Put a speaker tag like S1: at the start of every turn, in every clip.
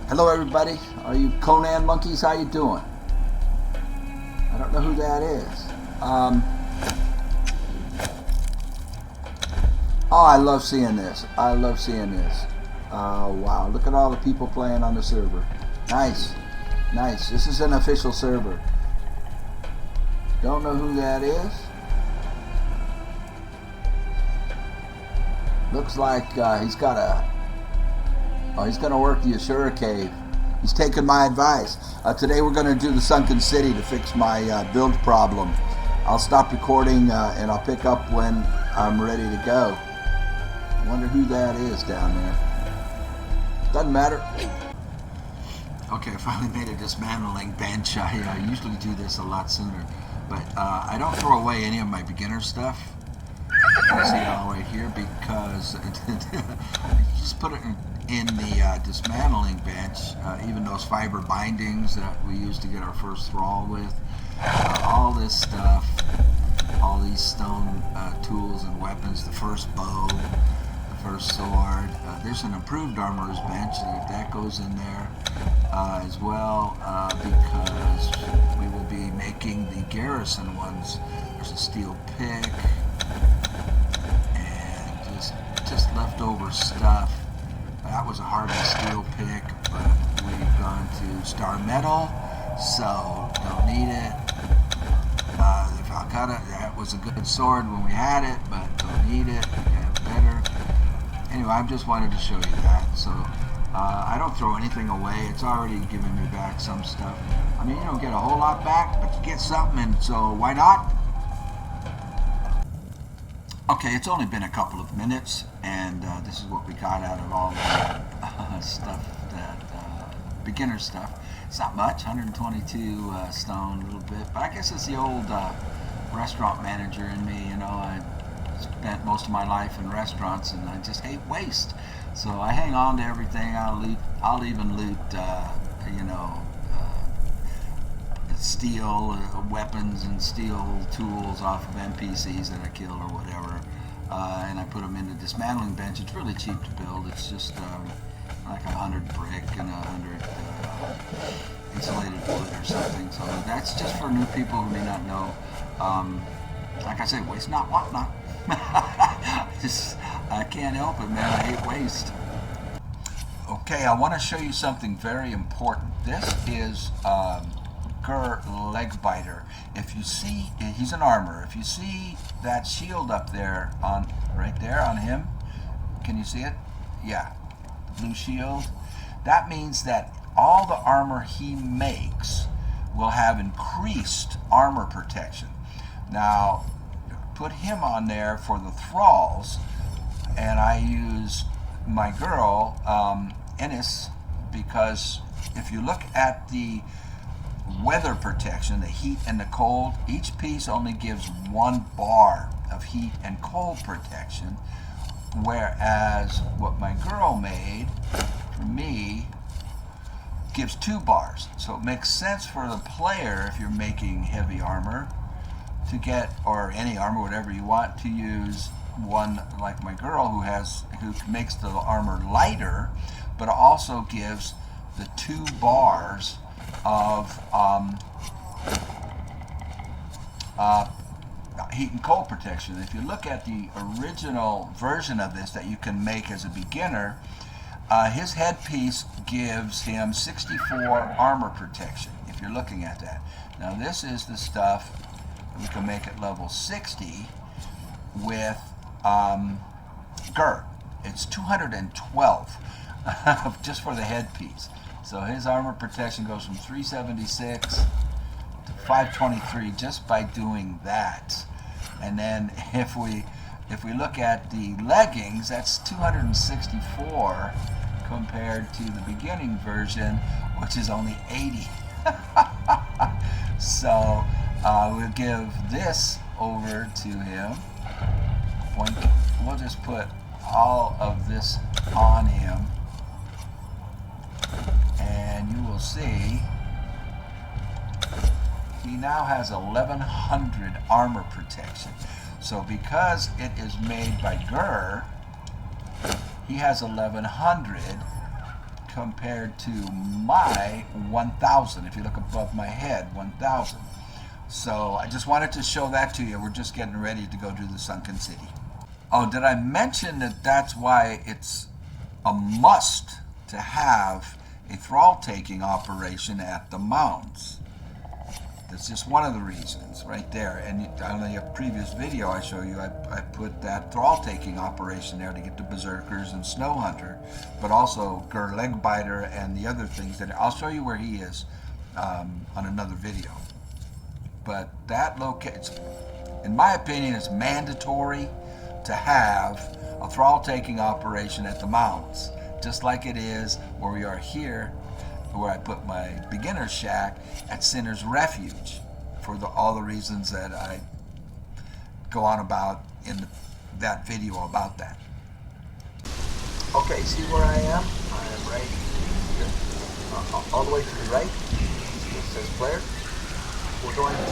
S1: Hello everybody, are you Conan monkeys? How you doing? I don't know who that is. Oh, I love seeing this. I love seeing this. Wow, look at all the people playing on the server. Nice, nice. This is an official server. Don't know who that is. Looks like he's got a... Oh, he's going to work the Ashura Cave. He's taking my advice. Today we're going to do the Sunken City to fix my build problem. I'll stop recording and I'll pick up when I'm ready to go. I wonder who that is down there. Doesn't matter. Okay, I finally made a dismantling bench. I usually do this a lot sooner. But I don't throw away any of my beginner stuff. You see it all right here because you just put it in the dismantling bench, even those fiber bindings that we used to get our first thrall with, all this stuff, all these stone tools and weapons, the first bow, the first sword. There's an improved armorer's bench, that goes in there as well, because we will be making the garrison ones. There's a steel pick and just leftover stuff. That was a hardened steel pick, but we've gone to star metal, so don't need it. The Falcata, that was a good sword when we had it, but don't need it. We got better. Anyway, I just wanted to show you that. So I don't throw anything away. It's already giving me back some stuff. I mean, you don't get a whole lot back, but you get something, and so why not? Okay, it's only been a couple of minutes, and this is what we got out of all the stuff, that beginner stuff. It's not much, 122 stone, a little bit, but I guess it's the old restaurant manager in me. You know, I spent most of my life in restaurants, and I just hate waste. So I hang on to everything. I'll even loot, you know, steel weapons and steel tools off of NPCs that I kill or whatever, and I put them in the dismantling bench. It's really cheap to build. It's just like 100 brick and 100 insulated wood or something. So that's just for new people who may not know. Like I said, waste not, want not. I can't help it, man. I hate waste. Okay, I want to show you something very important. This is leg biter. If you see, he's an armorer. If you see that shield up there, right there on him, can you see it? Yeah, blue shield. That means that all the armor he makes will have increased armor protection. Now, put him on there for the thralls, and I use my girl Ennis, because if you look at the weather protection, the heat and the cold, each piece only gives 1 bar of heat and cold protection, whereas what my girl made for me gives 2 bars. So it makes sense for the player, if you're making heavy armor, to get, or any armor, whatever you want, to use one like my girl who makes the armor lighter, but also gives the 2 bars of heat and cold protection. If you look at the original version of this that you can make as a beginner, his headpiece gives him 64 armor protection, if you're looking at that. Now this is the stuff we can make at level 60 with Gert. It's 212 just for the headpiece. So his armor protection goes from 376 to 523 just by doing that. And then if we look at the leggings, that's 264 compared to the beginning version, which is only 80. So we'll give this over to him. We'll just put all of this on him, and you will see he now has 1100 armor protection. So because it is made by Gur, he has 1100 compared to my 1,000. If you look above my head, 1,000. So I just wanted to show that to you. We're just getting ready to go to the Sunken City. Oh, did I mention that that's why it's a must to have a thrall taking operation at the mounds? That's just one of the reasons right there. And on the previous video I show you, I put that thrall taking operation there to get the berserkers and snow hunter, but also Gur leg biter and the other things that I'll show you where he is on another video. But that location, in my opinion, is mandatory to have a thrall taking operation at the mounds, just like it is where we are here, where I put my beginner shack at Sinner's Refuge, for all the reasons that I go on about in that video about that. Okay, see where I am? I am right here, all the way to the right. It says player. We're going to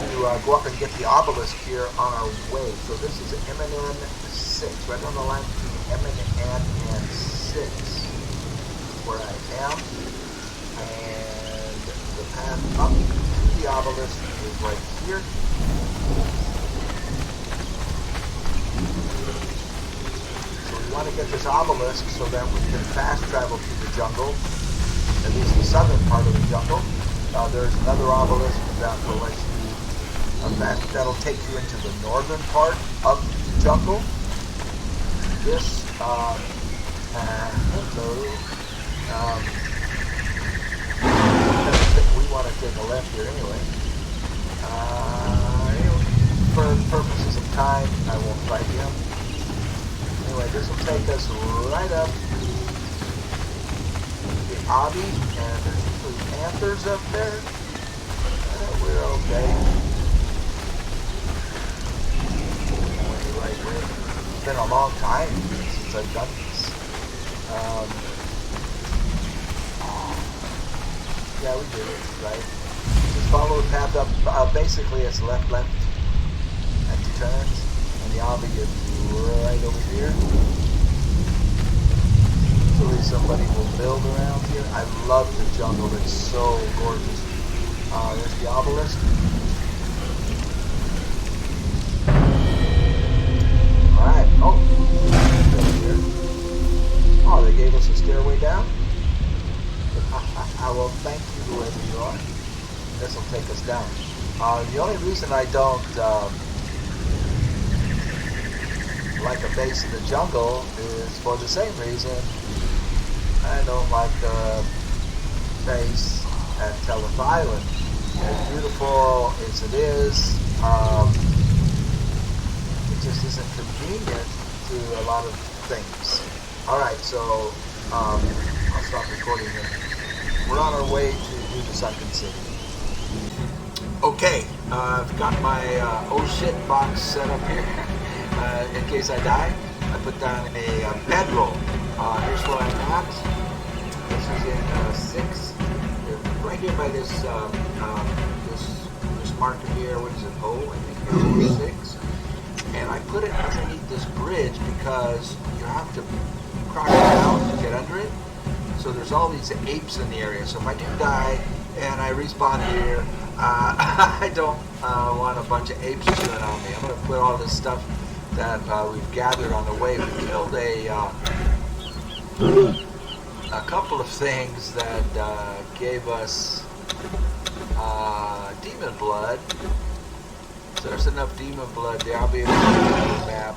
S1: go up and get the obelisk here on our way. So this is MNN 6, right on the line between MNN and 6, where I am. And the path up to the obelisk is right here. So we want to get this obelisk so that we can fast travel through the jungle, at least the southern part of the jungle. There's another obelisk that will let you, that'll take you into the northern part of the jungle. This, we want to take a left here anyway. For purposes of time, I won't fight him. Anyway, this will take us right up the Abbey, and there's usually panthers up there. We're okay. It's been a long time since I've done this. Yeah, we did it, right? Just follow the path up. Basically, it's left, and two turns, and the Abbey is right over here. Hopefully somebody will build around here. I love the jungle. It's so gorgeous. There's the obelisk. Alright. Oh, here. Oh, they gave us a stairway down. I will thank you, whoever you are. This will take us down. The only reason I don't like a base in the jungle is for the same reason I don't like the base at Telith Island. As beautiful as it is, it just isn't convenient to a lot of things. Alright, so I'll stop recording here. We're on our way to do the Sunken City. Okay, I've got my oh shit box set up here. In case I die, I put down a bedroll. Here's where I'm at. This is in 6. Right here by this this marker here. What is it? O, I think it's 6. And I put it underneath this bridge because you have to cross it down to get under it. So there's all these apes in the area. So if I do die and I respawn here, I don't want a bunch of apes chewing on me. I'm going to put all this stuff that we've gathered on the way. We killed a couple of things that gave us demon blood. So there's enough demon blood there. I'll be able to get the map.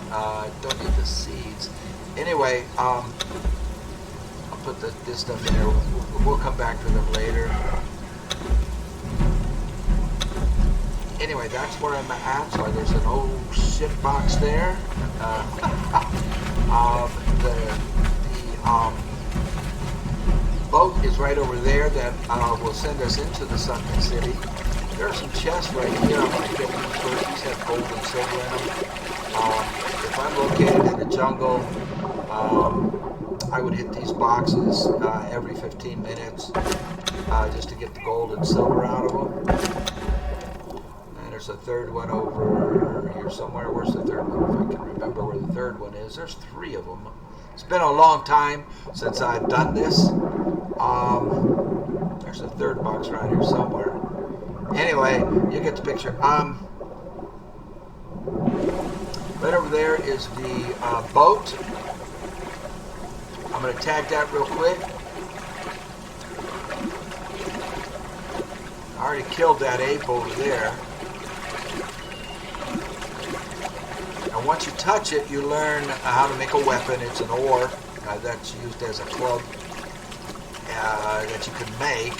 S1: Don't need the seeds. Anyway, I'll put this stuff in there. We'll come back to them later. Anyway, that's where I'm at. So there's an old shit box there. The boat is right over there that will send us into the Sunken City. There are some chests right here. I'm going to get these first. These have gold and silver in them. If I'm located in the jungle, I would hit these boxes every 15 minutes just to get the gold and silver out of them. And there's a third one over here somewhere. Where's the third one? If I can remember where the third one is. There's 3 of them. It's been a long time since I've done this. There's a third box right here somewhere. Anyway, you get the picture. Right over there is the boat. I'm going to tag that real quick. I already killed that ape over there. And once you touch it, you learn how to make a weapon. It's an ore that's used as a club that you can make.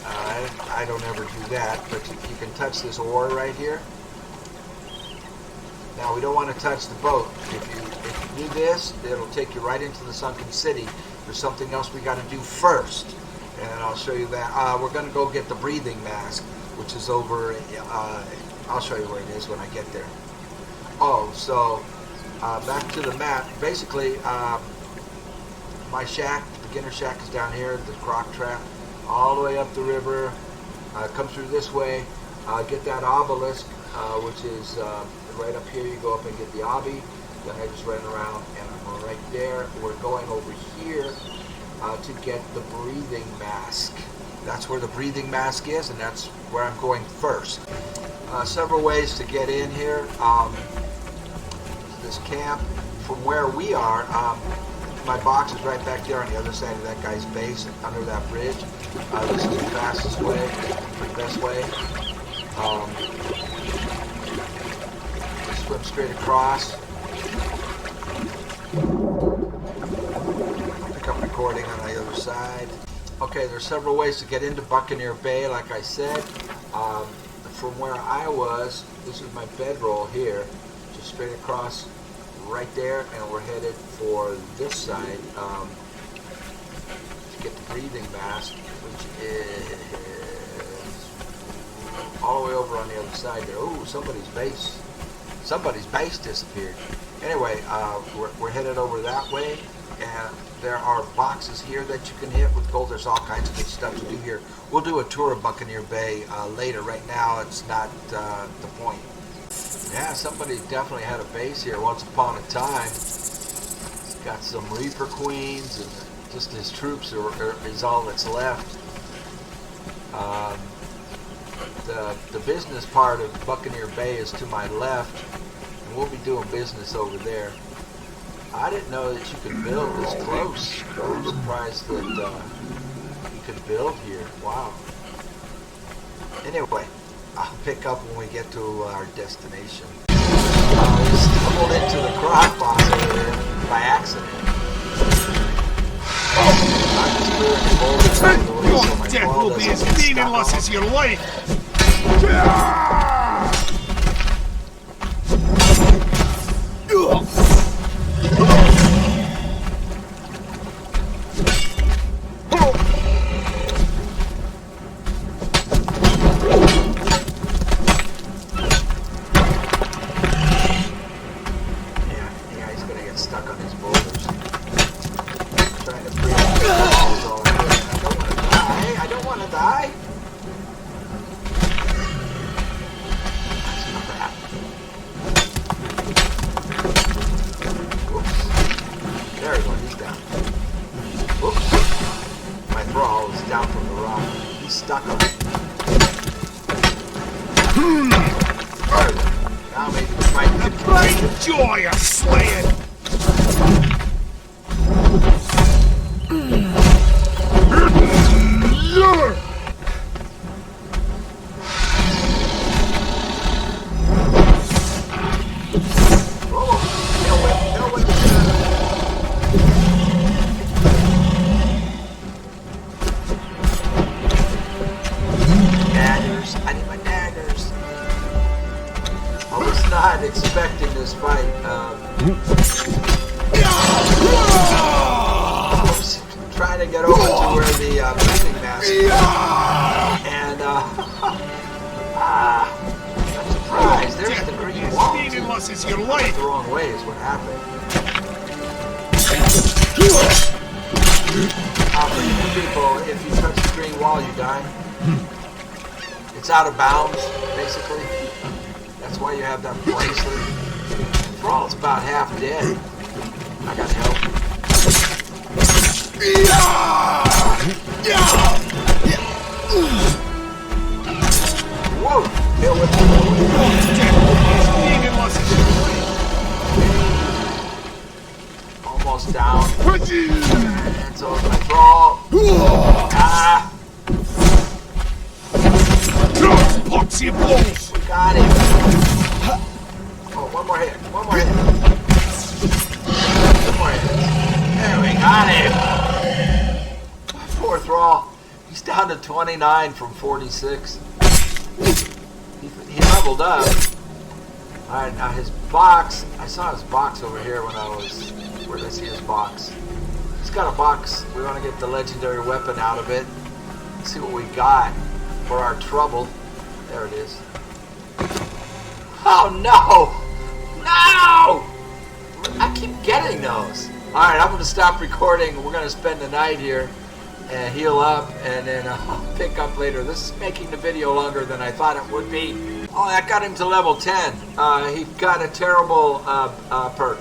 S1: I don't ever do that, but you can touch this ore right here. Now we don't want to touch the boat. If you do this, it'll take you right into the Sunken City. There's something else we got to do first, and I'll show you that. We're going to go get the breathing mask, which is over. I'll show you where it is when I get there. Oh, so back to the map. Basically, my shack, the beginner shack, is down here. The croc trap, all the way up the river. Come through this way. Get that obelisk, which is right up here. You go up and get the obby. Then I just ran around and I'm right there. We're going over here to get the breathing mask. That's where the breathing mask is, and that's where I'm going first. Several ways to get in here. This camp from where we are. My box is right back there on the other side of that guy's base, under that bridge. This is the fastest way, the best way. Swim straight across. I'll pick up recording on the other side. Okay, there's several ways to get into Buccaneer Bay, like I said. From where I was, this is my bedroll here, just straight across right there, and we're headed for this side to get the breathing mask, which is all the way over on the other side there. Oh, somebody's base disappeared. Anyway, we're headed over that way, and there are boxes here that you can hit with gold. There's all kinds of good stuff to do here. We'll do a tour of Buccaneer Bay later. Right now, it's not the point. Yeah, somebody definitely had a base here once upon a time. He's got some Reaper Queens, and just his troops is all that's left. The business part of Buccaneer Bay is to my left, and we'll be doing business over there. I didn't know that you could build this close. I'm surprised that you could build here. Wow. Anyway, I'll pick up when we get to our destination. We stumbled into the croc box over there by accident.
S2: Your death will be as meaningless as your life! Joy of slaying!
S1: Daggers. I need my daggers. I was not expecting this fight. I was trying to get over to where the breathing mask is. And I'm surprised. There's the green wall.
S2: Meaningless is your life!
S1: The wrong way is what happened. For you people, if you touch the green wall, you die. It's out of bounds, basically. That's why you have that bracelet. Thrall's about half dead. I got help. Whoa! Hit with almost down. And so it's my throw. Ah!
S2: Poxy balls!
S1: We got him. Oh, one more hit. One more hit. One more hit. There we got him. Poor Thrall. He's down to 29 from 46. He leveled up. Alright, now his box. I saw his box over here when I was... Where did I see his box? He's got a box. We want to get the legendary weapon out of it. Let's see what we got for our trouble. There it is. Oh no! No! I keep getting those. Alright, I'm going to stop recording. We're going to spend the night here and heal up, and then I'll pick up later. This is making the video longer than I thought it would be. Oh, that got him to level 10. He got a terrible perk.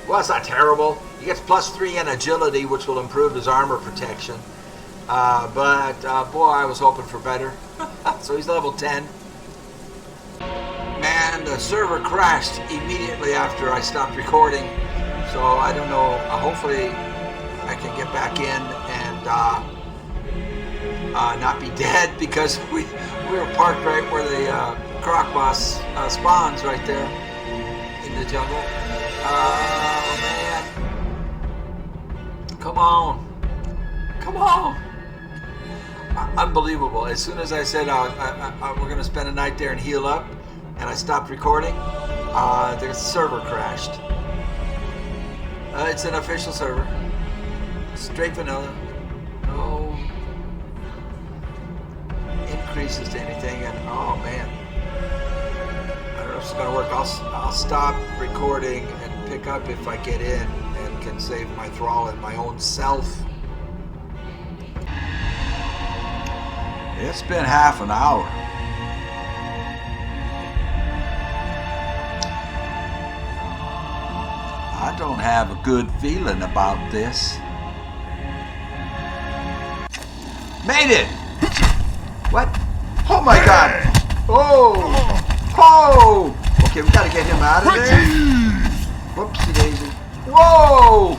S1: Well, it's not terrible. He gets +3 in agility, which will improve his armor protection. But boy, I was hoping for better. So he's level 10. Man, the server crashed immediately after I stopped recording. So I don't know. Hopefully I can get back in and not be dead, because we were parked right where the croc boss spawns, right there in the jungle. Oh man! Come on! Come on! Unbelievable. As soon as I said we're going to spend a night there and heal up, and I stopped recording, the server crashed. It's an official server. Straight vanilla. No increases to anything, and oh man. I don't know if it's going to work. I'll stop recording and pick up if I get in and can save my thrall and my own self. It's been half an hour. I don't have a good feeling about this. Made it! What? Oh my god! Oh! Oh! Okay, we gotta get him out of there. Whoopsie daisy. Whoa!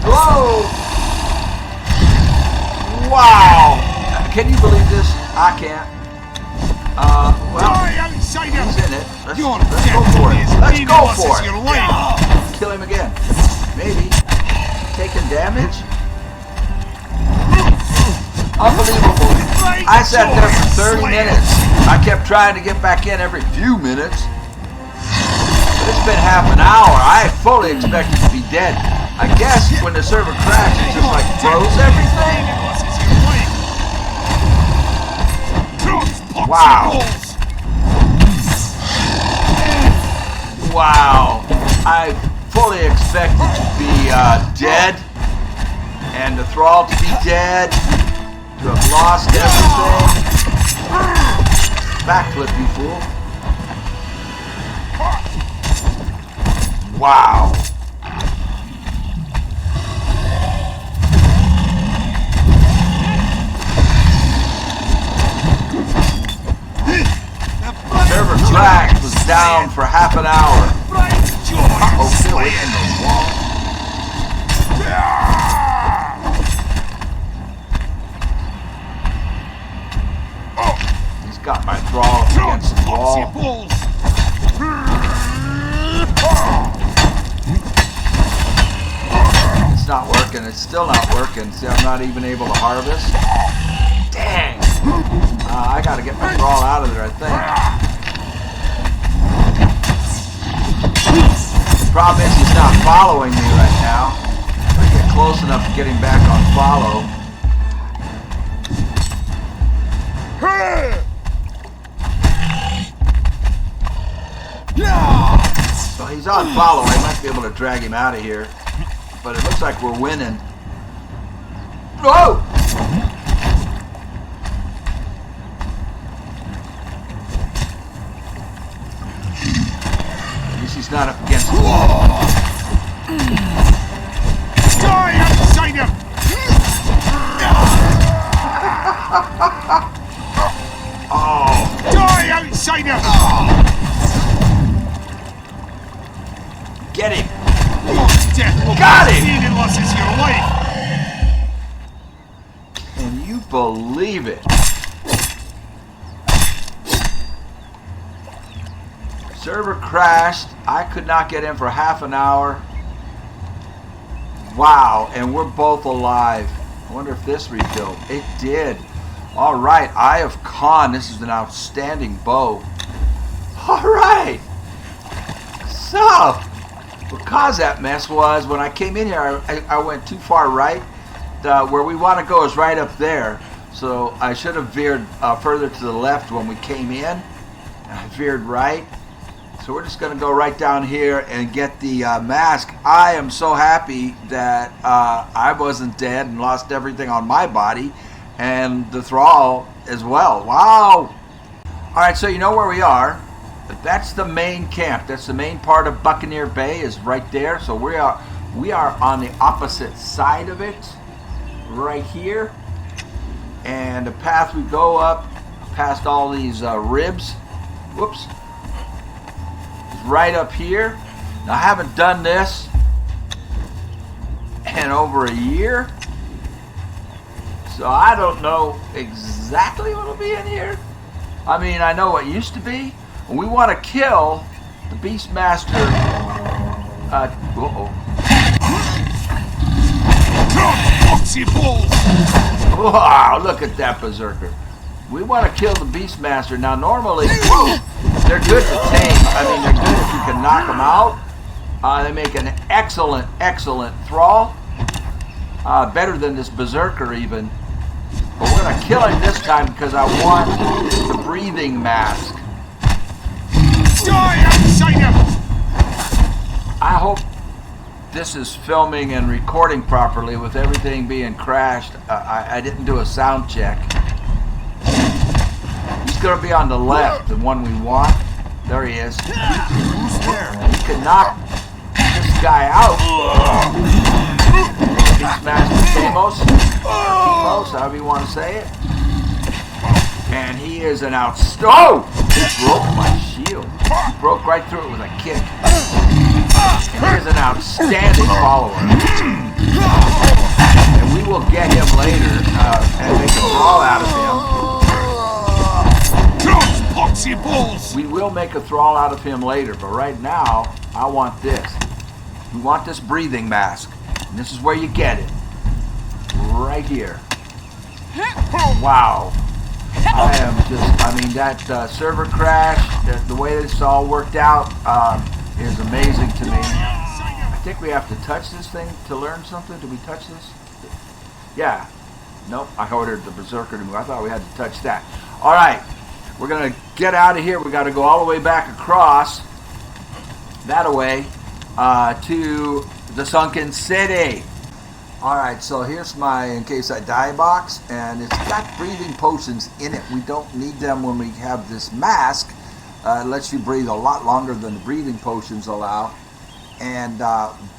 S1: Whoa! Wow! Can you believe this? I can't. Well, he's in it. Let's go for it. Let's go for it. Kill him again. Maybe. Taking damage? Unbelievable. I sat there for 30 minutes. I kept trying to get back in every few minutes. But it's been half an hour. I fully expected to be dead. I guess when the server crashed, it just like froze everything. Wow. Wow. I fully expected to be dead, and the thrall to be dead, to have lost everything. Backflip, you fool. Wow. Server track was down for half an hour. Uh-oh, get away from the wall. He's got my thrall against the wall. It's not working. It's still not working. See, I'm not even able to harvest. Dang. I gotta get my thrall out of there, I think. The problem is he's not following me right now. If I get close enough to get him back on follow. So he's on follow. I might be able to drag him out of here. But it looks like we're winning. Whoa! At least he's not up against the wall. Oh.
S2: Die, outsider!
S1: Get him.
S2: Death will
S1: Got
S2: be
S1: him.
S2: seen unless it's your life.
S1: Can you believe it? Server crashed. I could not get in for half an hour. Wow, and we're both alive. I wonder if this refilled. It did. All right, Eye of Khan. This is an outstanding bow. All right. So, because that mess was, when I came in here, I went too far right. Where we want to go is right up there. So I should have veered further to the left when we came in. And I veered right. So we're just going to go right down here and get the mask. I am so happy that I wasn't dead and lost everything on my body. And the thrall as well. Wow. All right, so you know where we are. That's the main camp. That's the main part of Buccaneer Bay is right there. So we are on the opposite side of it, right here. And the path we go up past all these ribs. Whoops. Is right up here. Now I haven't done this in over a year. So I don't know exactly what will be in here. I mean, I know what used to be. We want to kill the Beastmaster. Wow, look at that berserker. We want to kill the Beastmaster. Now, normally, they're good to tame. I mean, they're good if you can knock them out. They make an excellent, excellent thrall. Better than this berserker, even. But we're going to kill him this time because I want the breathing mask.
S2: Die, outsider!
S1: I hope this is filming and recording properly with everything being crashed. I didn't do a sound check. He's going to be on the left, the one we want. There he is.
S2: Who's there?
S1: You can knock this guy out. Beastmaster Temos, however you want to say it. And he is an outstanding. He broke my shield. He broke right through it with a kick. And he is an outstanding follower. And we will get him later and make a thrall out of him. We will make a thrall out of him later, but right now, I want this. We want this breathing mask. And this is where you get it. Right here. Wow. I mean, that server crash, the way this all worked out is amazing to me. I think we have to touch this thing to learn something. Did we touch this? Yeah. Nope, I ordered the berserker to move. I thought we had to touch that. All right. We're going to get out of here. We got to go all the way back across that way to the Sunken City. Alright, so here's my in case I die box, and it's got breathing potions in it. We don't need them when we have this mask. It lets you breathe a lot longer than the breathing potions allow. And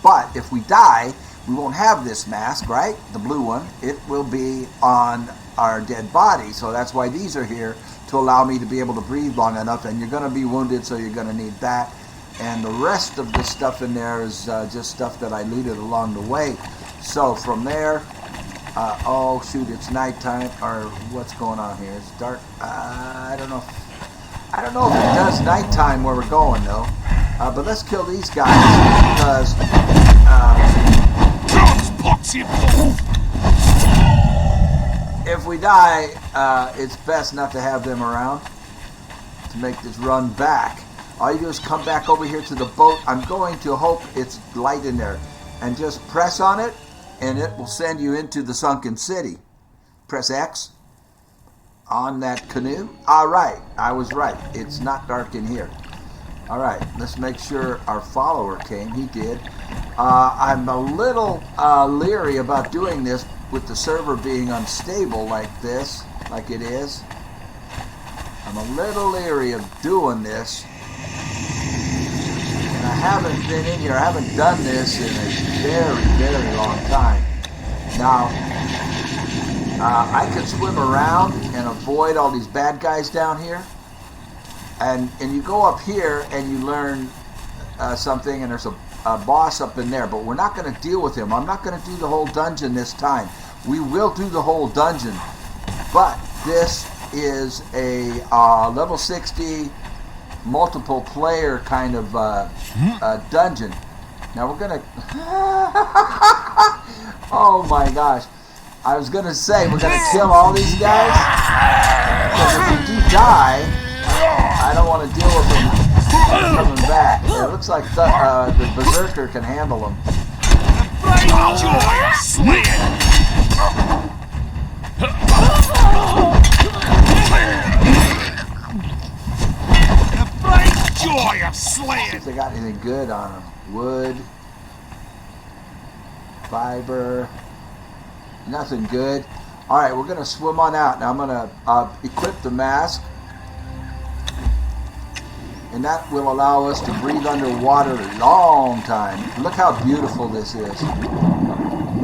S1: but if we die, we won't have this mask, right? The blue one. It will be on our dead body. So that's why these are here, to allow me to be able to breathe long enough. And you're going to be wounded, so you're going to need that. And the rest of the stuff in there is just stuff that I looted along the way. So from there, oh shoot, it's nighttime, or what's going on here? It's dark. I don't know if it does nighttime where we're going though. But let's kill these guys because if we die, it's best not to have them around to make this run back. All you do is come back over here to the boat. I'm going to hope it's light in there, and just press on it. And it will send you into the Sunken City. Press X on that canoe. All right, I was right. It's not dark in here. All right, let's make sure our follower came. He did. I'm a little leery about doing this with the server being unstable like this, like it is. I'm a little leery of doing this. I haven't been in here, I haven't done this in a very, very long time. Now, I could swim around and avoid all these bad guys down here. And you go up here and you learn something, and there's a boss up in there. But we're not going to deal with him. I'm not going to do the whole dungeon this time. We will do the whole dungeon. But this is a level 60 multiple player kind of dungeon. Now we're going to... Oh my gosh. I was going to say we're going to kill all these guys. Because if we do die, I don't want to deal with them coming back. It looks like the Berserker can handle them.
S2: Joy of slaying! The bright joy of slaying!
S1: See if they got anything good on them. Wood, fiber, nothing good. All right, we're gonna swim on out. Now I'm gonna equip the mask, and that will allow us to breathe underwater a long time. Look how beautiful this is.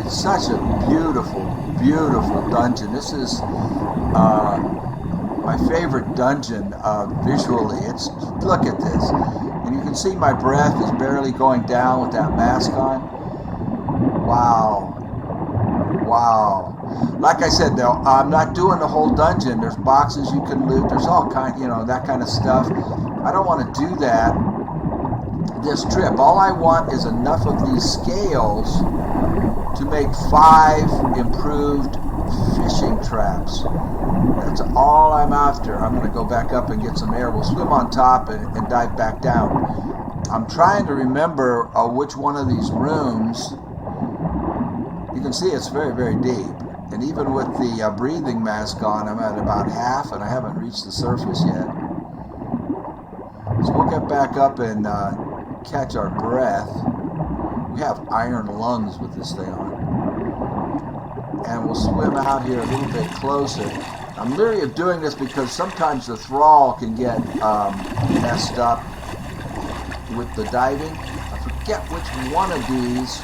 S1: It's such a beautiful, beautiful dungeon. This is my favorite dungeon visually. Look at this. And you can see my breath is barely going down with that mask on. Wow. Wow. Like I said, though, I'm not doing the whole dungeon. There's boxes you can loot. There's all kind, that kind of stuff. I don't want to do that this trip. All I want is enough of these scales to make 5 improved fishing traps. That's all I'm after. I'm going to go back up and get some air. We'll swim on top and dive back down. I'm trying to remember which one of these rooms. You can see it's very, very deep. And even with the breathing mask on, I'm at about half, and I haven't reached the surface yet. So we'll get back up and catch our breath. We have iron lungs with this thing on. And we'll swim out here a little bit closer. I'm leery of doing this because sometimes the thrall can get messed up with the diving. I forget which one of these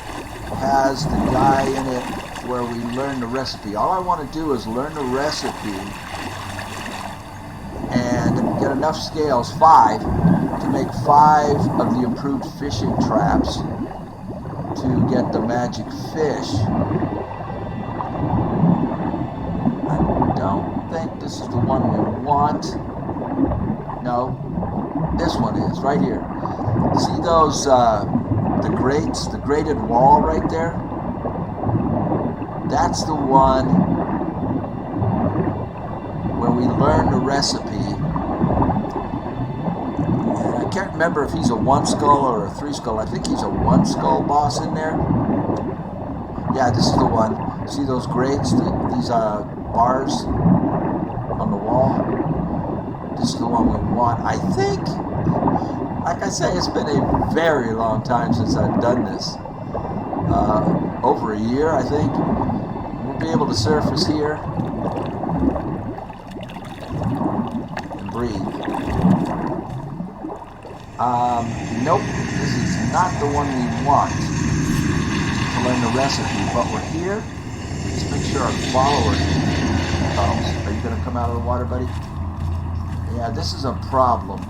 S1: has the guy in it where we learn the recipe. All I want to do is learn the recipe and get enough scales, 5, to make 5 of the improved fishing traps to get the magic fish. I don't think this is the one we want. No, this one is right here. See those the grates, the grated wall right there? That's the one where we learn the recipe. And I can't remember if he's a 1 skull or a 3 skull. I think he's a 1 skull boss in there. Yeah, this is the one. See those grates, these bars on the wall? This is the one we want. I think, like I say, it's been a very long time since I've done this. Over a year, I think. We'll be able to surface here and breathe. Nope, this is not the one we want to learn the recipe, but we're here. Let's make sure our follower comes. Are you going to come out of the water, buddy? Yeah, this is a problem. It's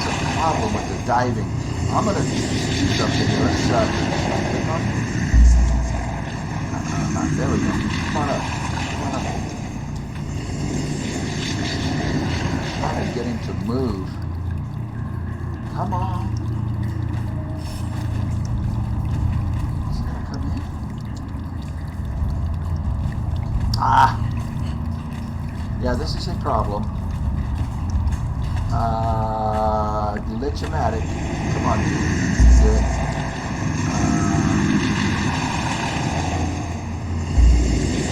S1: a problem with the diving. I'm going to do something here. Let's click on. There we go. Come on up. Come on up. Trying to get him to move. Come on. He's going to come in. Ah. Yeah, this is a problem. Glitch-o-matic. Come on, dude. Good.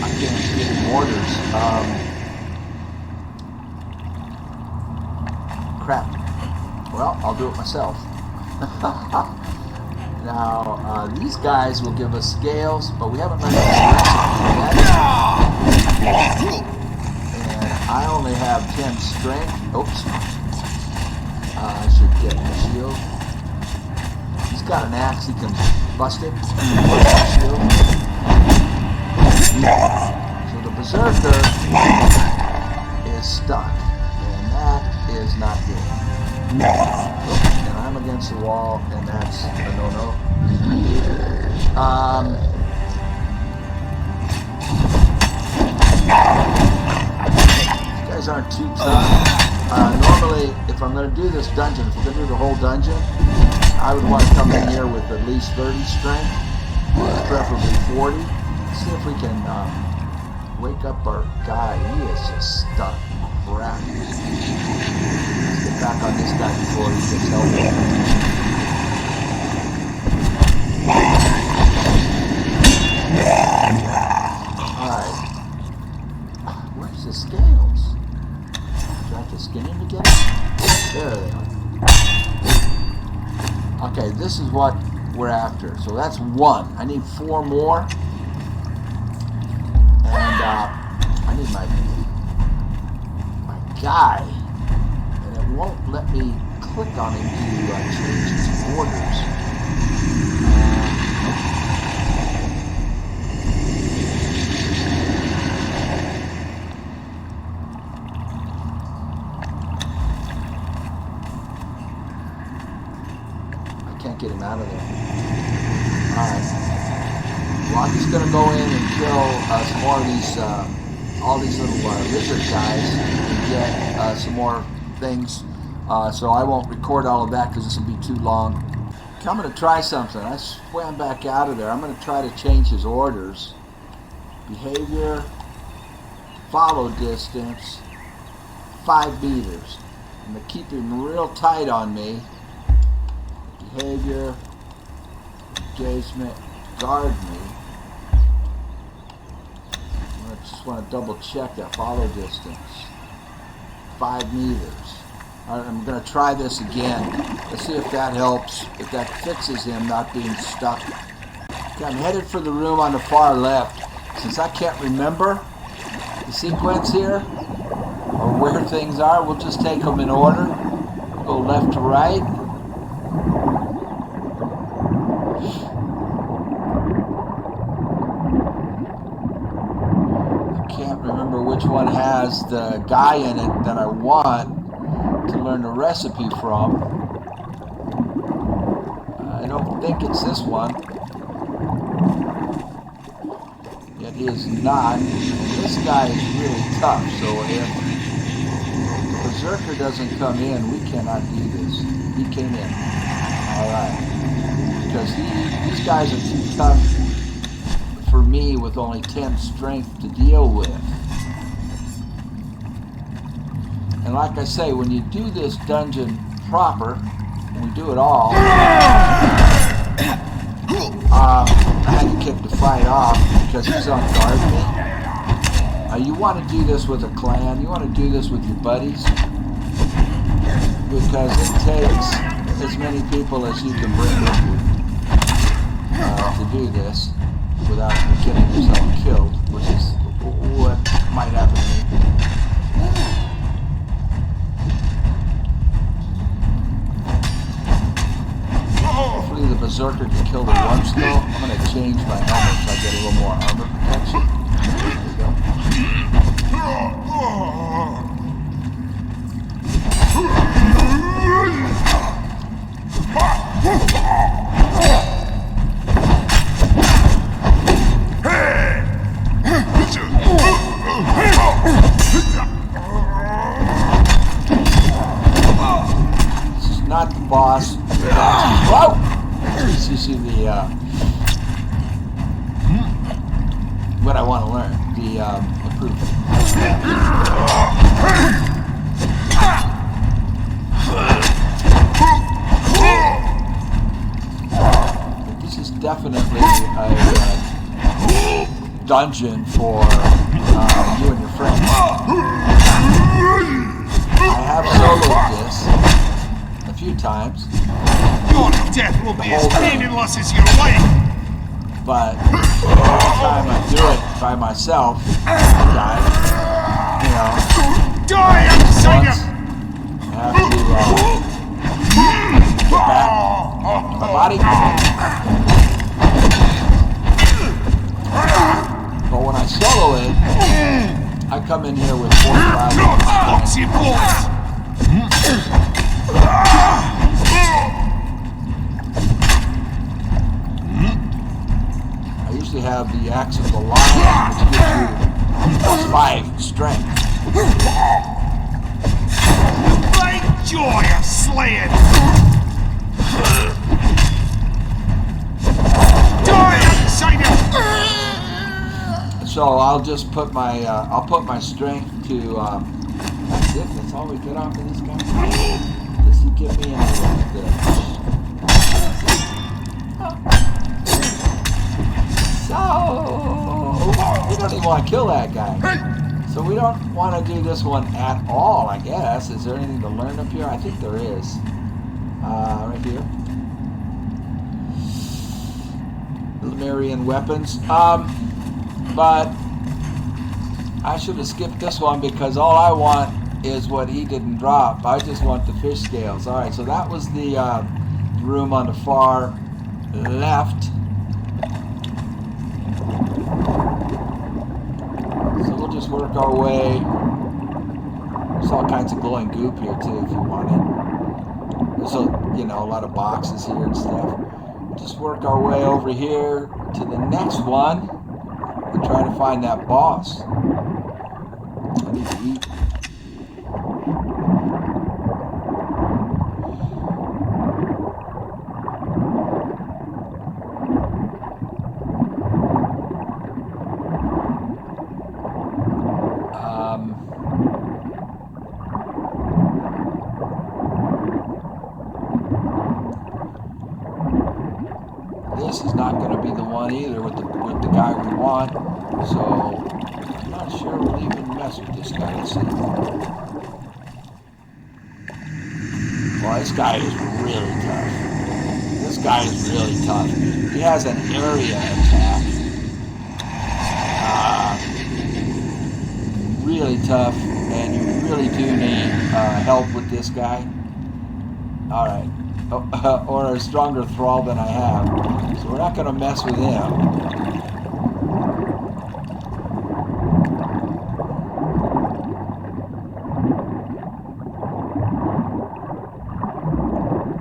S1: I can't get any orders. Crap. Well, I'll do it myself. Now, these guys will give us scales, but we haven't learned the recipe yet. And I only have 10 strength. Oops. I should get the shield. attacks, he can bust it. Bust the shield. So the Berserker is stuck, and that is not good. And I'm against the wall, and that's a no-no. These guys aren't too tough. Normally, if I'm going to do this dungeon, if we're going to do the whole dungeon, I would want to come in here with at least 30 strength, preferably 40. See if we can wake up our guy. He is just stuck. Crap. Let's get back on this guy before he gets help. Alright. Where's the scales? Do I have to skin him to get it? There they are. Okay, this is what we're after. So that's 1. I need 4 more. And I need my guy. And it won't let me click on him to change his orders. Get him out of there. Alright. Well, I'm just going to go in and kill some more of these, all these little lizard guys and get some more things. So I won't record all of that because this will be too long. Okay, I'm going to try something. I swam back out of there. I'm going to try to change his orders. Behavior, follow distance, 5 meters. I'm going to keep him real tight on me. Behavior, engagement, guard me. I just want to double check that follow distance. 5 meters. Alright, I'm going to try this again. Let's see if that helps, if that fixes him not being stuck. Okay, I'm headed for the room on the far left. Since I can't remember the sequence here, or where things are, we'll just take them in order. Go left to right. Which one has the guy in it that I want to learn the recipe from. I don't think it's this one. It is not. This guy is really tough, so if the Berserker doesn't come in, we cannot do this. He came in. Alright. Because these guys are too tough for me with only 10 strength to deal with. And like I say, when you do this dungeon proper, when we do it all, I had to kick the fight off because he's on guard me. You want to do this with a clan, you want to do this with your buddies, because it takes as many people as you can bring with you to do this without getting yourself killed, which is what might happen to me. Hopefully the Berserker can kill the one still. I'm going to change my helmet so I get a little more armor protection. There we go. This is not the boss. Whoa! You see the what I want to learn, the improvement. This is definitely a dungeon for you and your friends. I have soloed this a few times.
S2: Your death will be as painless as your life.
S1: But every time I do it by myself, I die. You know,
S2: die, outsider!
S1: I have to get back my body. come in here with 45.
S2: Box you, boys!
S1: I usually have the axe of the lion, which gives you +5 strength.
S2: Great joy of slaying!
S1: So I'll just put my strength to. That's it. That's all we get off of this guy. Does he give me anything like this? So we don't even want to kill that guy. So we don't want to do this one at all, I guess. Is there anything to learn up here? I think there is. Right here. Lemurian weapons. But I should have skipped this one because all I want is what he didn't drop. I just want the fish scales. All right, so that was the room on the far left. So we'll just work our way. There's all kinds of glowing goop here too if you want it. There's a lot of boxes here and stuff. Just work our way over here to the next one and try to find that boss. I need to eat. This is not going to be the one either with the guy we want, so I'm not sure we'll even mess with this guy. Let's see. Well, this guy is really tough. This guy is really tough. He has an area attack. Really tough, and you really do need help with this guy. All right. Or a stronger thrall than I have. So we're not going to mess with him.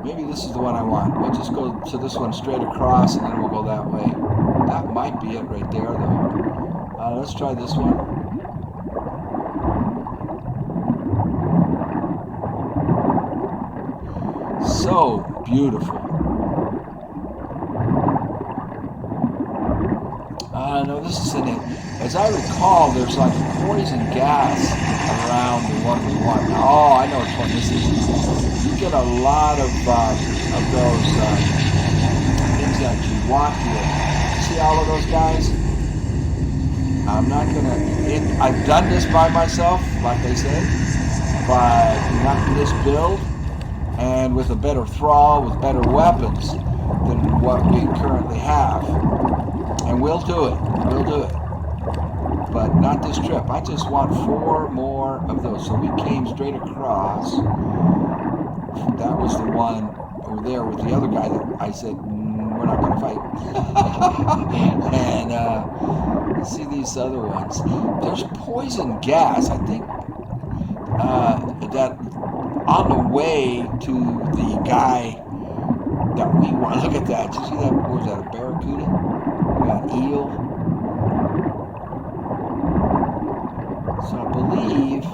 S1: Maybe this is the one I want. We'll just go to this one straight across and then we'll go that way. That might be it right there though. Let's try this one. So beautiful. No, this isn't it. As I recall, there's like poison gas around the one we want. Oh, I know which one this is. You get a lot of those things that you want here. See all of those guys? I'm not gonna. I've done this by myself, like I said, but not this build. And with a better thrall, with better weapons than what we currently have. And we'll do it. We'll do it. But not this trip. I just want 4 more of those. So we came straight across. That was the one over there with the other guy that I said, we're not going to fight. And let's see these other ones. There's poison gas, I think, that on the way to the guy that we want. Look at that. Did you see that? What was that, a barracuda? We got eel. So I believe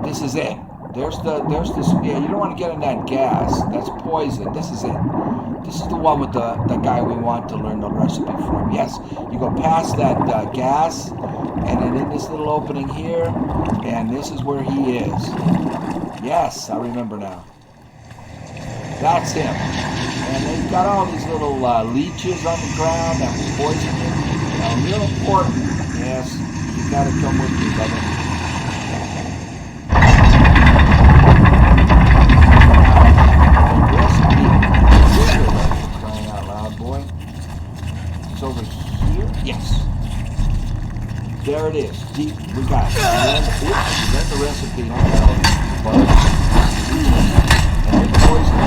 S1: this is it. There's this. Yeah, you don't want to get in that gas. That's poison. This is it. This is the one with the guy we want to learn the recipe from. Yes, you go past that gas, and then in this little opening here, and this is where he is. Yes, I remember now. That's him. And they've got all these little leeches on the ground that will poison you. Now, real important. Yes, you got to come with me, brother. Crying out loud, boy. It's over here. Yes. There it is. Deep. We got it. That's the recipe. Don't tell me. And it's poison.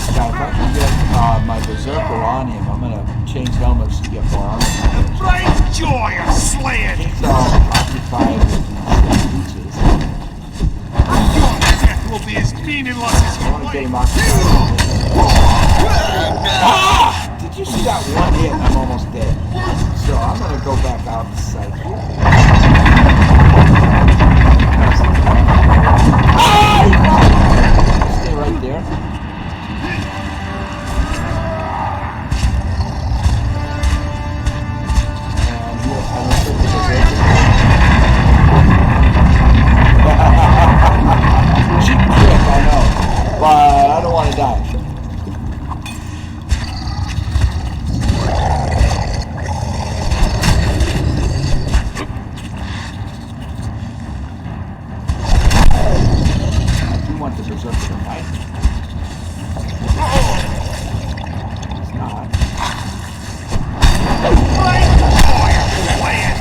S1: this guy. If I can get my berserker on him, I'm gonna change helmets to get more armor.
S2: The bright joy of slaying!
S1: He's all occupied with these leeches.
S2: Your death will be as meaningless as
S1: I
S2: your
S1: want to get
S2: life!
S1: him occupied. Ah! Did you see that one hit? I'm almost dead. So I'm gonna go back out the side here. Ah! Stay right there. Cheap trick, I know, but I don't want to die. I do want the berserker to fight me. It's not.
S2: Bright joy of slaying!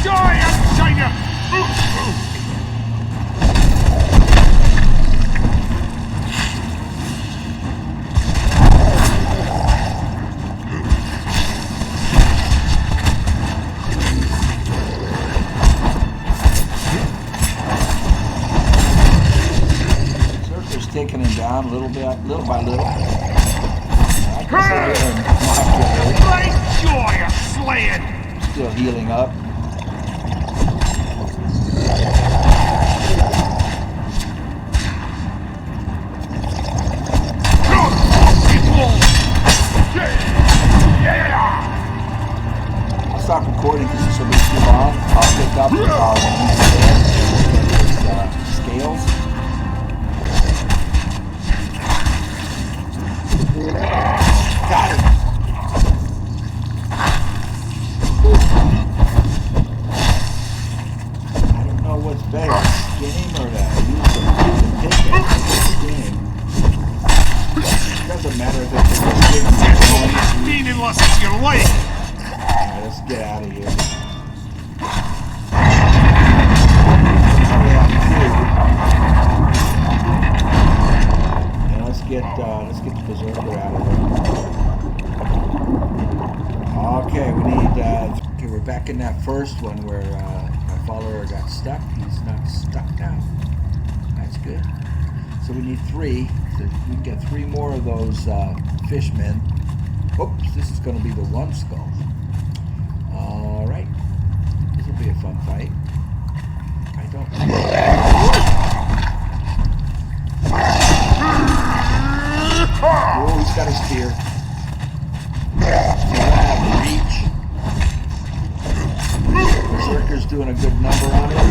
S2: Joy outside you!
S1: Berserker's taking him down little by little. I can sit here and not get hurt.
S2: Bright joy of slaying!
S1: Still healing up. I'll stop recording because this will be too long. I'll pick up his scales. Got it. I don't know what's better, skin him or to use the pick and skin him. It doesn't matter if it's a skin him.
S2: Death will be as meaningless as your life!
S1: Alright, let's get out of here. And let's get the berserker out of there. Okay, we need okay, we're back in that first one where my follower got stuck. He's not stuck now. That's good. So we need 3. So we can get 3 more of those fishmen. Oops, this is going to be the one skull. Alright. This will be a fun fight. I don't know. Oh, he's got a spear. So we'll have reach. Berserker's doing a good number on him.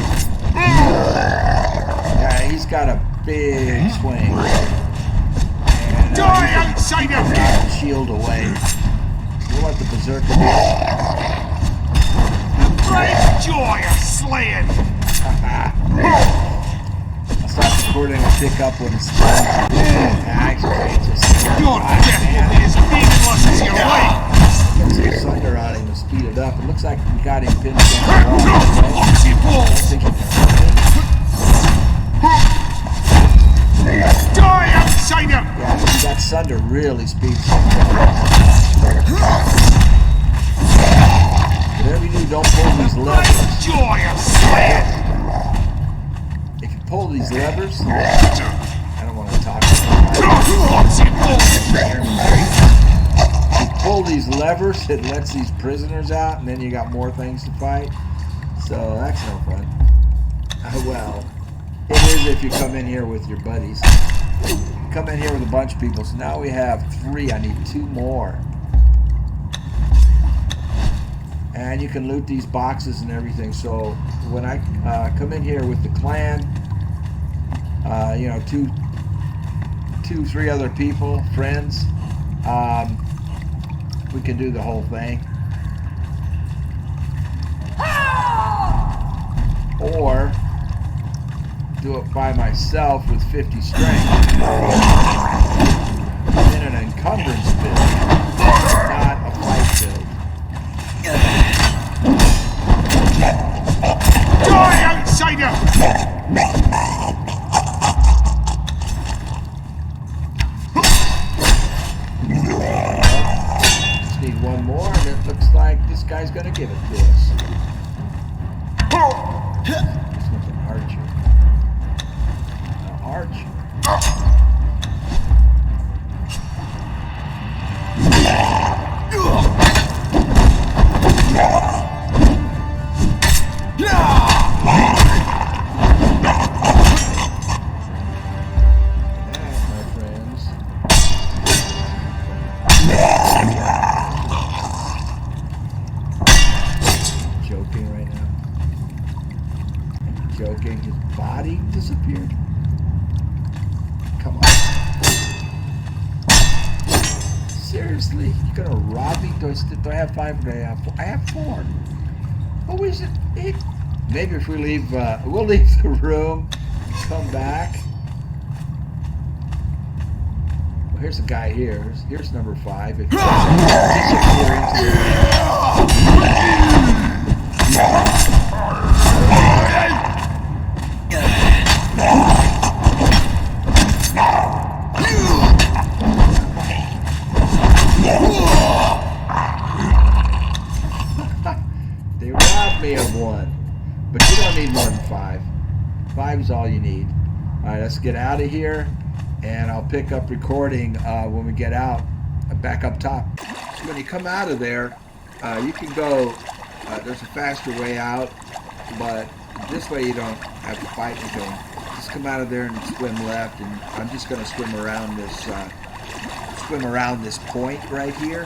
S1: Yeah, he's got a big swing. And
S2: Die outside of here!
S1: shield away. We'll let the berserker do it.
S2: Bright joy of slaying!
S1: I'll stop recording and pick up when it's done. Actually, just
S2: Your death will be as meaningless as your life!
S1: get some thunder on him and speed it up. It looks like we got him pinned against the wall. Right?
S2: Foxy
S1: I
S2: balls!
S1: think he can
S2: Die outside him!
S1: Yeah, see, that thunder really speeds him up. Whatever you do, don't pull these
S2: Bright
S1: levers.
S2: joy of slaying!
S1: If you pull these levers, I don't want to talk about
S2: Foxy balls!
S1: If you pull these levers, it lets these prisoners out, and then you got more things to fight. So that's no fun. Well, it is if you come in here with your buddies. Come in here with a bunch of people. So now we have 3. I need 2 more. And you can loot these boxes and everything. So when I come in here with the clan, you know, 2, 3 other people, friends, we can do the whole thing. Or do it by myself with 50 strength. I'm in an encumbrance build, not a fight build. guy's gonna give it to us. This one's an archer. Archer. Joking, his body disappeared. Come on. Seriously, you're gonna rob me? Do I have 5 or do I have 4? I have 4. What was it? Maybe if we leave, we'll leave the room, come back. Well, here's a guy here. Here's number 5. If you disappear into They robbed me of 1, but you don't need more than 5. 5 is all you need. All right, let's get out of here, and I'll pick up recording when we get out, back up top. So when you come out of there, you can go, there's a faster way out, but this way you don't have to fight anything. Just come out of there and swim left, and I'm just going to swim around this point right here,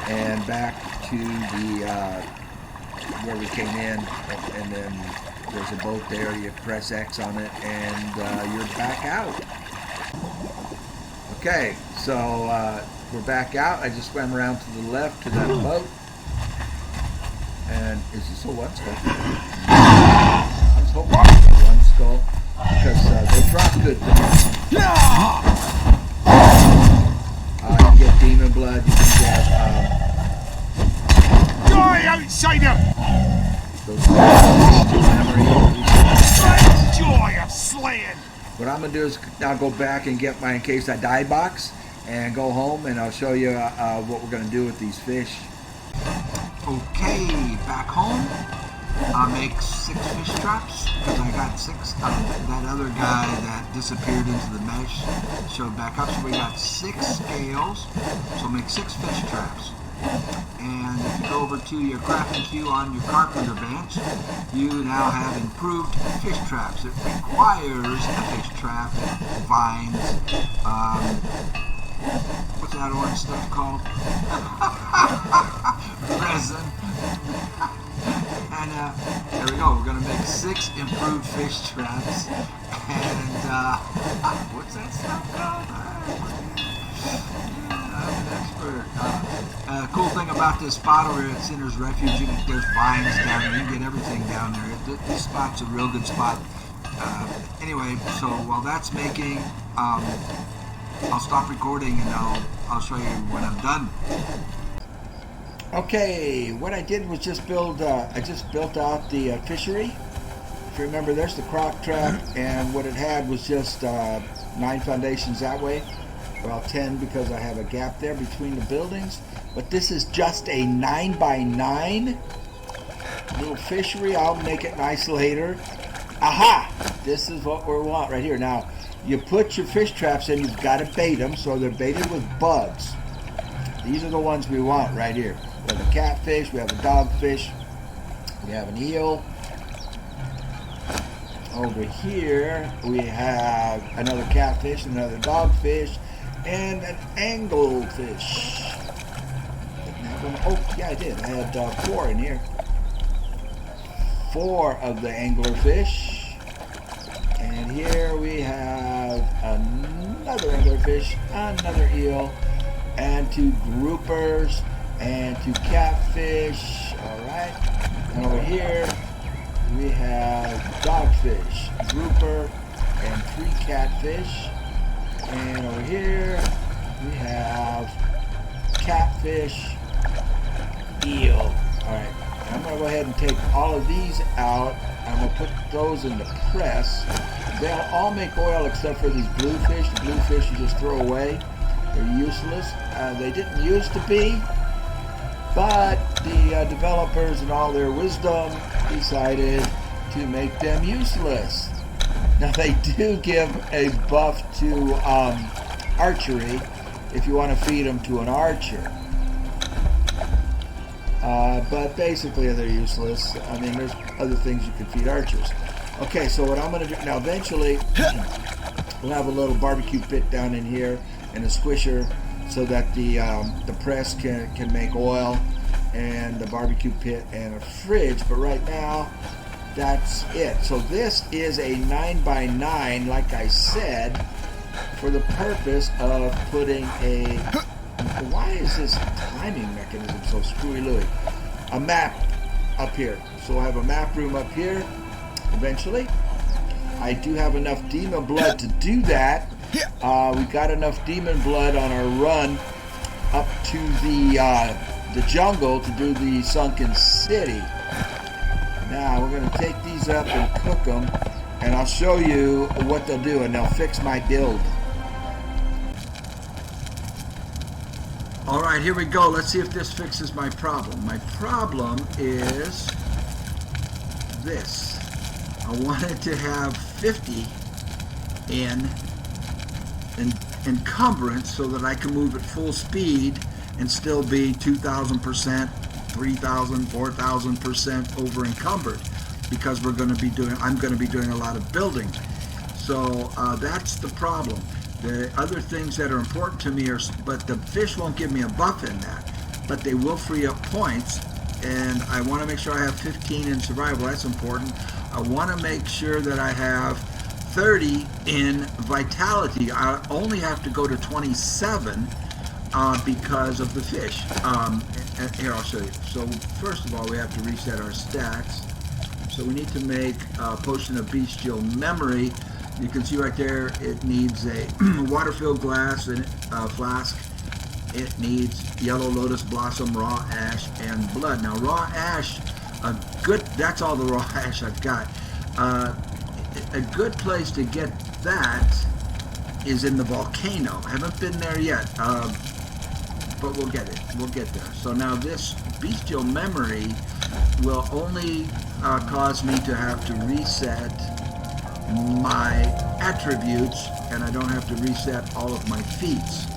S1: and back to the where we came in, and then there's a boat there. You press X on it, and you're back out. Okay, so we're back out. I just swam around to the left to that boat. And is this a 1 skull? I was hoping it was a 1 skull because they drop good things. You can get demon blood. You can get
S2: Die, outsider! Joy of slaying!
S1: What I'm gonna do is now go back and get my in case I die box and go home, and I'll show you what we're gonna do with these fish. Okay, back home. I'll make 6 fish traps because I got 6. That other guy that disappeared into the mesh showed back up, so we got 6 scales. So make 6 fish traps. And if you go over to your crafting queue on your carpenter bench, you now have improved fish traps. It requires a fish trap. It finds what's that orange stuff called? Resin. And there we go. We're gonna make 6 improved fish traps. And what's that stuff called? I'm an expert. Cool thing about this spot over at Sinner's Refuge, there's vines down there. You can get everything down there. This spot's a real good spot. Anyway, so while that's making, I'll stop recording and I'll show you when I'm done. Okay, what I did was just build. I just built out the fishery. If you remember, there's the croc trap, and what it had was just 9 foundations that way. Well, 10 because I have a gap there between the buildings. But this is just a 9x9 little fishery. I'll make it nice later. Aha! This is what we want right here. Now, you put your fish traps in, you've got to bait them, so they're baited with bugs. These are the ones we want right here. We have a catfish, we have a dogfish, we have an eel. Over here, we have another catfish, another dogfish, and an anglefish. Oh, yeah, I did. I had 4 in here. 4 of the anglerfish. And here we have another anglerfish, another eel, and 2 groupers, and 2 catfish. Alright. And over here we have dogfish, grouper, and 3 catfish. And over here we have catfish, eel. Alright. I'm going to go ahead and take all of these out. I'm going to put those in the press. They'll all make oil except for these bluefish. The bluefish you just throw away. They're useless. They didn't used to be. But the developers, in all their wisdom, decided to make them useless. Now they do give a buff to archery if you want to feed them to an archer. But basically they're useless. I mean, there's other things you can feed archers. Okay, so what I'm going to do now, eventually we'll have a little barbecue pit down in here and a squisher so that the press can make oil, and the barbecue pit and a fridge. But right now, that's it. So this is a 9x9, like I said, for the purpose of putting a... Why is this timing mechanism so screwy-looey? A map up here. So we'll have a map room up here eventually. I do have enough demon blood to do that. We got enough demon blood on our run up to the jungle to do the Sunken City. Now we're going to take these up and cook them, and I'll show you what they'll do, and they'll fix my build. Alright, here we go. Let's see if this fixes my problem. My problem is this. I wanted to have 50 in encumbrance so that I can move at full speed and still be 2,000%, 3,000, 4,000% over encumbered, because I'm going to be doing a lot of building. So that's the problem. The other things that are important to me but the fish won't give me a buff in that, but they will free up points, and I want to make sure I have 15 in survival. That's important. I want to make sure that I have 30 in vitality. I only have to go to 27 because of the fish. And here, I'll show you. So first of all, we have to reset our stats. So we need to make a potion of bestial memory. You can see right there, it needs a water-filled glass and flask. It needs yellow lotus blossom, raw ash, and blood. Now, raw ash, that's all the raw ash I've got. A good place to get that is in the volcano. I haven't been there yet, but we'll get it. We'll get there. So now this bestial memory will only cause me to have to reset my attributes, and I don't have to reset all of my feats.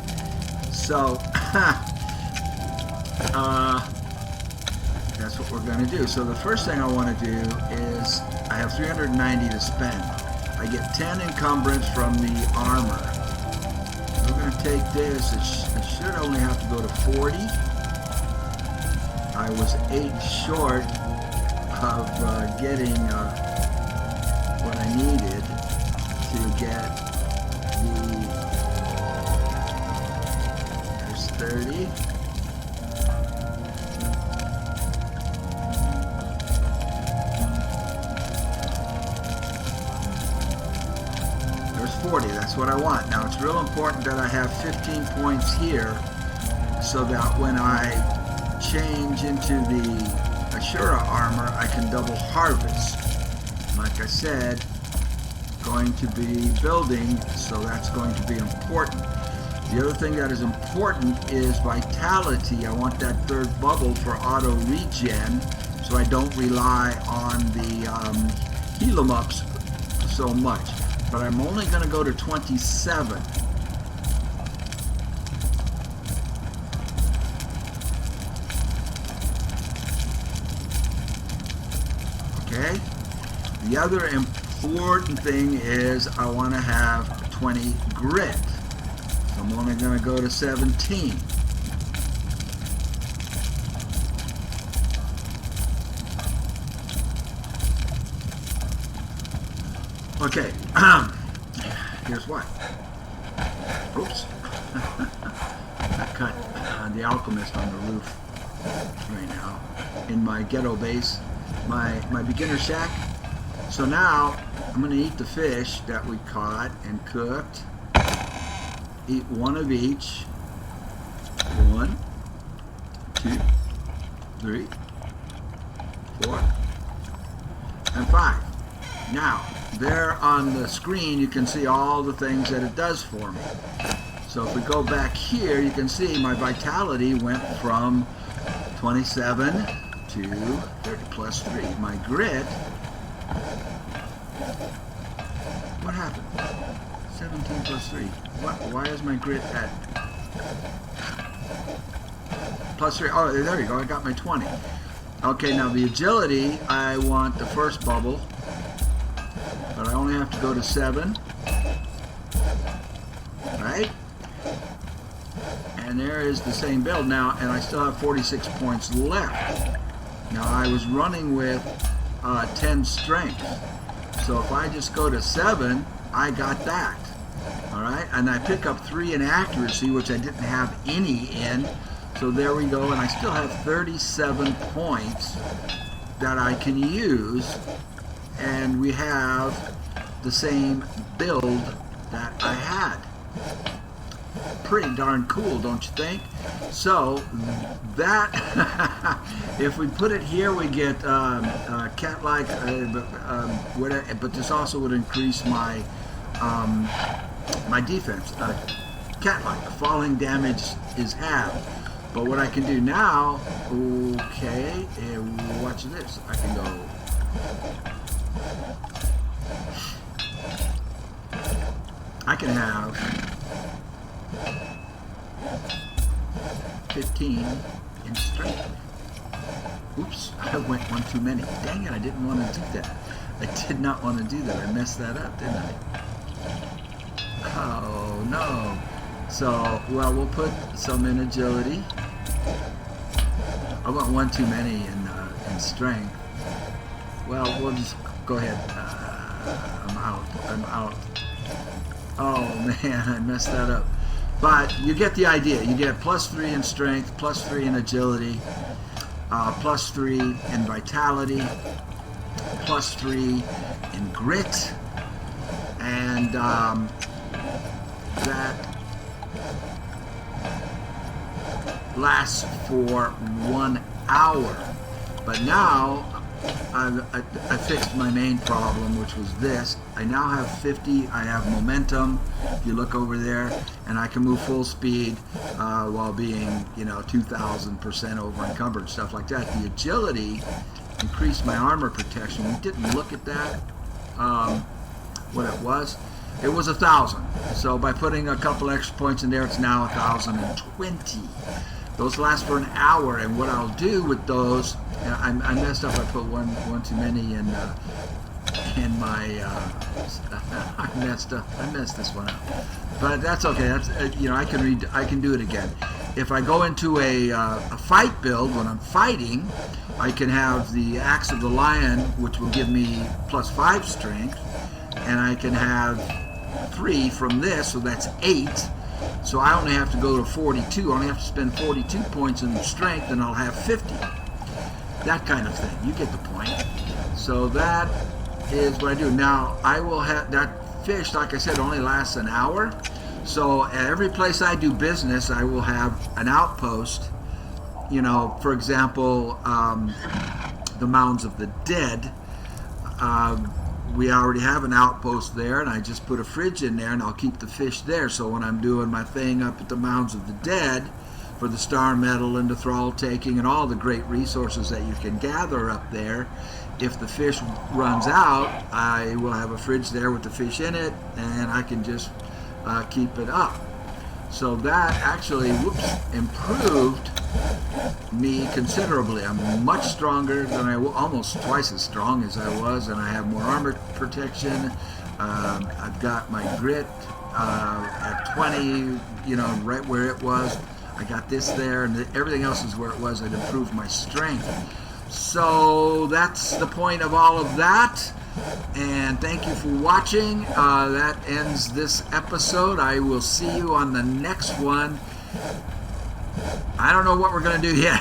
S1: So that's what we're going to do. So the first thing I want to do is, I have 390 to spend. I get 10 encumbrance from the armor. We're going to take this. It should only have to go to 40. I was 8 short of getting what I needed to get there's 30. There's 40, that's what I want. Now it's real important that I have 15 points here so that when I change into the Ashura armor, I can double harvest. Like I said, going to be building, so that's going to be important. The other thing that is important is vitality. I want that third bubble for auto regen, so I don't rely on the heal 'em ups so much. But I'm only going to go to 27. Okay. The other important thing is I want to have 20 grit. So I'm only going to go to 17. Okay, here's what. Oops. I cut the alchemist on the roof right now in my ghetto base, my beginner shack. So now I'm going to eat the fish that we caught and cooked. Eat one of each. 1, 2, 3, 4, and 5. Now, there on the screen you can see all the things that it does for me. So if we go back here, you can see my vitality went from 27 to 30 plus 3. My grit, what happened? 17 plus 3. Why is my grit at plus 3? Oh, there you go. I got my 20. Okay, now the agility, I want the first bubble, but I only have to go to 7. Right? And there is the same build now, and I still have 46 points left. Now I was running with 10 strength, so if I just go to 7, I got that. All right, and I pick up 3 in accuracy, which I didn't have any in. So there we go, and I still have 37 points that I can use, and we have the same build that I had. Pretty darn cool, don't you think? So that, if we put it here, we get cat-like, but this also would increase my my defense. Cat-like, falling damage is half. But what I can do now, okay, watch this. I can go. I can have 15 in strength. Oops, I went one too many. Dang it, I didn't want to do that. I did not want to do that. I messed that up, didn't I? Oh, no. So, well, we'll put some in agility. I want one too many in strength. Well, we'll just go ahead. I'm out. Oh, man, I messed that up. But you get the idea. You get plus 3 in strength, plus 3 in agility, plus 3 in vitality, plus 3 in grit, and that lasts for 1 hour. But now I fixed my main problem, which was this. I now have 50. I have momentum. If you look over there, and I can move full speed while being, 2,000% over encumbered, stuff like that. The agility increased my armor protection. We didn't look at that. What it was 1,000. So by putting a couple extra points in there, it's now 1,020. Those last for an hour, and what I'll do with those, I messed up. I put one too many in my. I messed this one up, but that's okay. That's I can do it again. If I go into a fight build when I'm fighting, I can have the Axe of the Lion, which will give me plus 5 strength, and I can have 3 from this, so that's 8. So I only have to go to 42. I only have to spend 42 points in strength, and I'll have 50. That kind of thing. You get the point. So that is what I do. Now, I will have that fish, like I said, only lasts an hour. So at every place I do business, I will have an outpost. For example, the Mounds of the Dead. We already have an outpost there, and I just put a fridge in there, and I'll keep the fish there. So when I'm doing my thing up at the Mounds of the Dead for the star metal and the thrall taking and all the great resources that you can gather up there, if the fish runs out, I will have a fridge there with the fish in it, and I can just keep it up. So that actually, improved me considerably. I'm much stronger than almost twice as strong as I was, and I have more armor protection. I've got my grit at 20, right where it was. I got this there, and everything else is where it was. I'd improved my strength. So that's the point of all of that. And thank you for watching. That ends this episode. I will see you on the next one. I don't know what we're going to do yet,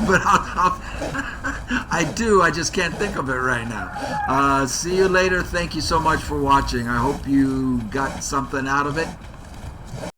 S1: but I do. I just can't think of it right now. See you later. Thank you so much for watching. I hope you got something out of it.